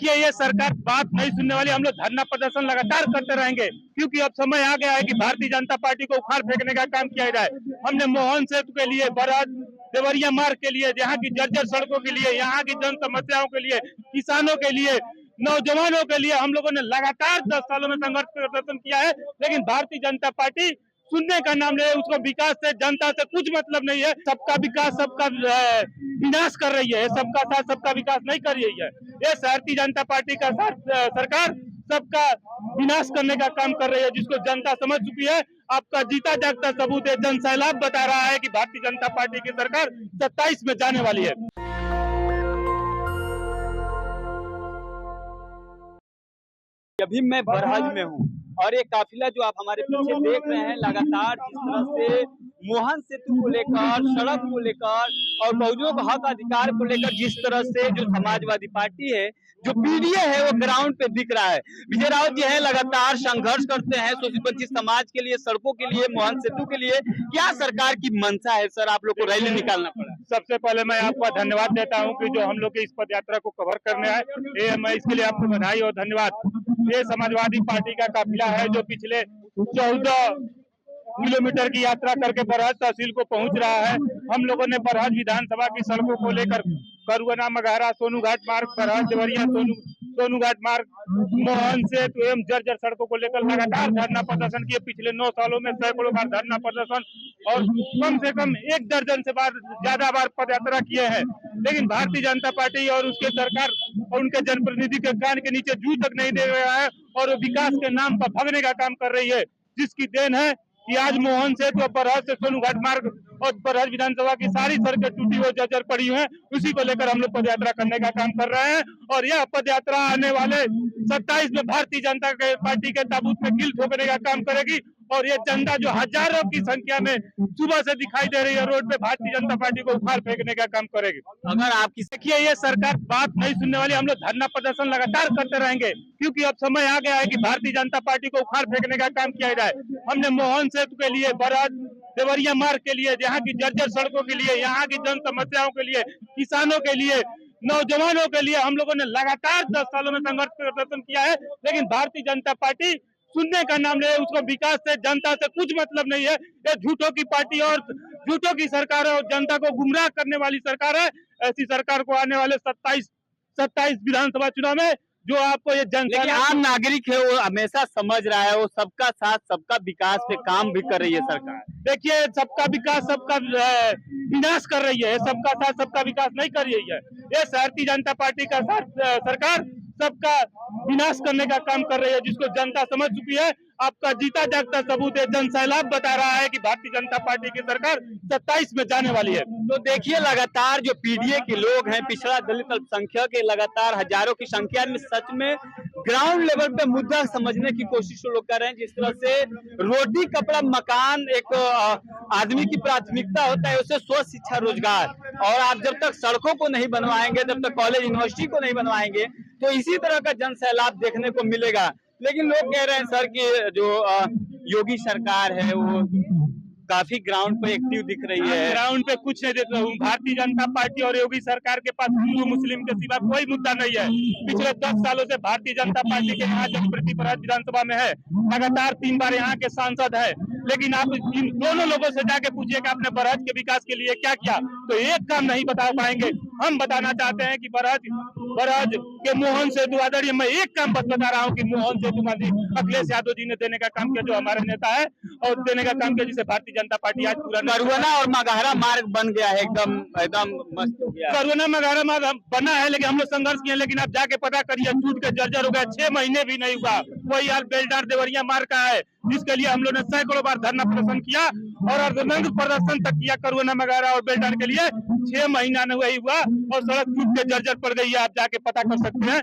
देखिए ये सरकार बात नहीं सुनने वाली। हम लोग धरना प्रदर्शन लगातार करते रहेंगे क्योंकि अब समय आ गया है कि भारतीय जनता पार्टी को उखाड़ फेंकने का काम किया जाए। हमने मोहन सेतु के लिए, बरहज देवरिया मार्ग के लिए, यहाँ की जर्जर सड़कों के लिए, यहाँ की जन समस्याओं के लिए, किसानों के लिए, नौजवानों के लिए हम लोगों ने लगातार 10 सालों में संघर्ष प्रदर्शन किया है। लेकिन भारतीय जनता पार्टी सुनने का नाम ले, उसको विकास से, जनता से कुछ मतलब नहीं है। सबका विकास सबका विनाश कर रही है, सबका साथ सबका विकास नहीं कर रही है। ये भारतीय जनता पार्टी का सरकार सबका विनाश करने का काम कर रही है, जिसको जनता समझ चुकी है। आपका जीता जागता सबूत है, जन सैलाब बता रहा है कि भारतीय जनता पार्टी की सरकार 27 में जाने वाली है। अभी मैं बरहज में हूँ और ये काफिला जो आप हमारे पीछे देख रहे हैं, लगातार जिस तरह से मोहन सेतु को लेकर, सड़क को लेकर और बहुजनों का हक अधिकार को लेकर जिस तरह से जो समाजवादी पार्टी है, जो पीडीए है, वो ग्राउंड पे दिख रहा है। विजय राउत जी है, लगातार संघर्ष करते हैं शोषित वंचित समाज के लिए, सड़कों के लिए, मोहन सेतु के लिए। क्या सरकार की मंशा है सर, आप लोग को रैली निकालना पड़ा? सबसे पहले मैं आपको धन्यवाद देता हूं कि जो हम लोग की इस पद यात्रा को कवर करने आए, मैं इसके लिए आपको बधाई और धन्यवाद। ये समाजवादी पार्टी का काफिला है जो पिछले 14 किलोमीटर की यात्रा करके बरहज तहसील को पहुंच रहा है। हम लोगों ने बरहज विधानसभा की सड़कों को लेकर करुआना मगहरा सोनू घाट मार्ग, बरहज देवरिया सोनू घाट मार्ग, मोहन सेतु एवं जर्जर सड़कों को लेकर लगातार धरना प्रदर्शन किए। पिछले 9 सालों में सैकड़ों बार धरना प्रदर्शन और कम से कम 1 दर्जन से ज्यादा बार पद यात्रा किए हैं। लेकिन भारतीय जनता पार्टी और उसके सरकार और उनके जनप्रतिनिधि के कान के नीचे जू तक नहीं दे रहा है और वो विकास के नाम पर भगने का काम कर रही है, जिसकी देन है कि आज मोहन सेतु, बरहज से सोनू घाट मार्ग और बरहज विधानसभा की सारी सड़कें टूटी हुई जर्जर पड़ी हुई हैं। उसी को लेकर हम लोग पद यात्रा करने का काम कर रहे हैं और यह पद यात्रा आने वाले 27 में भारतीय जनता पार्टी के ताबूत में कील ठोकने का काम करेगी। और ये जनता जो हजारों की संख्या में सुबह से दिखाई दे रही है रोड पे, भारतीय जनता पार्टी को उखाड़ फेंकने का काम करेगी। अगर आप देखिए ये सरकार बात नहीं सुनने वाली। हम लोग धरना प्रदर्शन लगातार करते रहेंगे क्योंकि अब समय आ गया है कि भारतीय जनता पार्टी को उखाड़ फेंकने का काम किया जाए। हमने मोहन सेतु के लिए, बरहज देवरिया मार्ग के लिए, यहाँ की जर्जर सड़कों के लिए, यहाँ की जन समस्याओं के लिए, किसानों के लिए, नौजवानों के लिए हम लोगों ने लगातार 10 सालों में संघर्ष प्रदर्शन किया है। लेकिन भारतीय जनता पार्टी सुनने का नाम ले, उसको विकास से, जनता से कुछ मतलब नहीं है। ये झूठों की पार्टी और झूठों की सरकार है और जनता को गुमराह करने वाली सरकार है। ऐसी सरकार को आने वाले 27 विधानसभा चुनाव में जो आपको ये लेकिन आम नागरिक है, वो हमेशा समझ रहा है, वो सबका साथ सबका विकास पे काम भी कर रही है सरकार। देखिए सबका विकास सबका विनाश कर रही है, सबका साथ सबका विकास नहीं कर रही है। ये भारतीय जनता पार्टी का सरकार सबका विनाश करने का काम कर रही है, जिसको जनता समझ चुकी है। आपका जीता जागता सबूत है, जन सैलाब बता रहा है कि भारतीय जनता पार्टी की सरकार 27 में जाने वाली है। तो देखिए लगातार जो पीडीए के लोग हैं, पिछड़ा दलित अल्पसंख्यक के लगातार हजारों की संख्या में सच में ग्राउंड लेवल पे मुद्दा समझने की कोशिश लोग कर रहे हैं। जिस तरह से रोटी कपड़ा मकान एक आदमी की प्राथमिकता होता है, उसे स्वस्थ शिक्षा रोजगार, और आप जब तक सड़कों को नहीं बनवाएंगे, जब तक कॉलेज यूनिवर्सिटी को नहीं बनवाएंगे, तो इसी तरह का जन सैलाब देखने को मिलेगा। लेकिन लोग कह रहे हैं सर कि जो योगी सरकार है वो काफी ग्राउंड पे एक्टिव दिख रही है। ग्राउंड पे कुछ नहीं देख रहा हूँ। भारतीय जनता पार्टी और योगी सरकार के पास हिंदू मुस्लिम के सिवा कोई मुद्दा नहीं है। पिछले 10 सालों से भारतीय जनता पार्टी के यहाँ जनप्रतिनिधि बरहज विधानसभा में है, लगातार 3 बार यहाँ के सांसद है। लेकिन आप इन दोनों लोगों से जाके पूछिए कि आपने बरहज के विकास के लिए क्या किया, तो एक काम नहीं बता पाएंगे। हम बताना चाहते हैं कि बरहज के मोहन सेतु आदरणीय, मैं एक काम बस बता रहा हूँ कि मोहन सेतु अखिलेश यादव जी ने देने का काम किया, जो हमारे नेता है, और देने का काम किया, जिसे भारतीय जनता पार्टी आज पूरा करुआना और मगहरा मार्ग बन गया है, एकदम मस्त हो गया। करुआना मगहरा मार्ग बना है, लेकिन हम लोग संघर्ष किए। लेकिन आप जाके पता करिए, टूट के जर्जर हो गया, 6 महीने भी नहीं हुआ। वही हाल बेलदार देवरिया मार्ग का है, जिसके लिए हम लोग ने सैकड़ों बार धरना प्रदर्शन किया और अर्धनग्न प्रदर्शन तक किया। करुआना मगहरा और बेलदार के लिए 6 महीना नहीं हुआ और सड़क टूट के जर्जर पड़ गई है, आप जाके पता कर सकते हैं।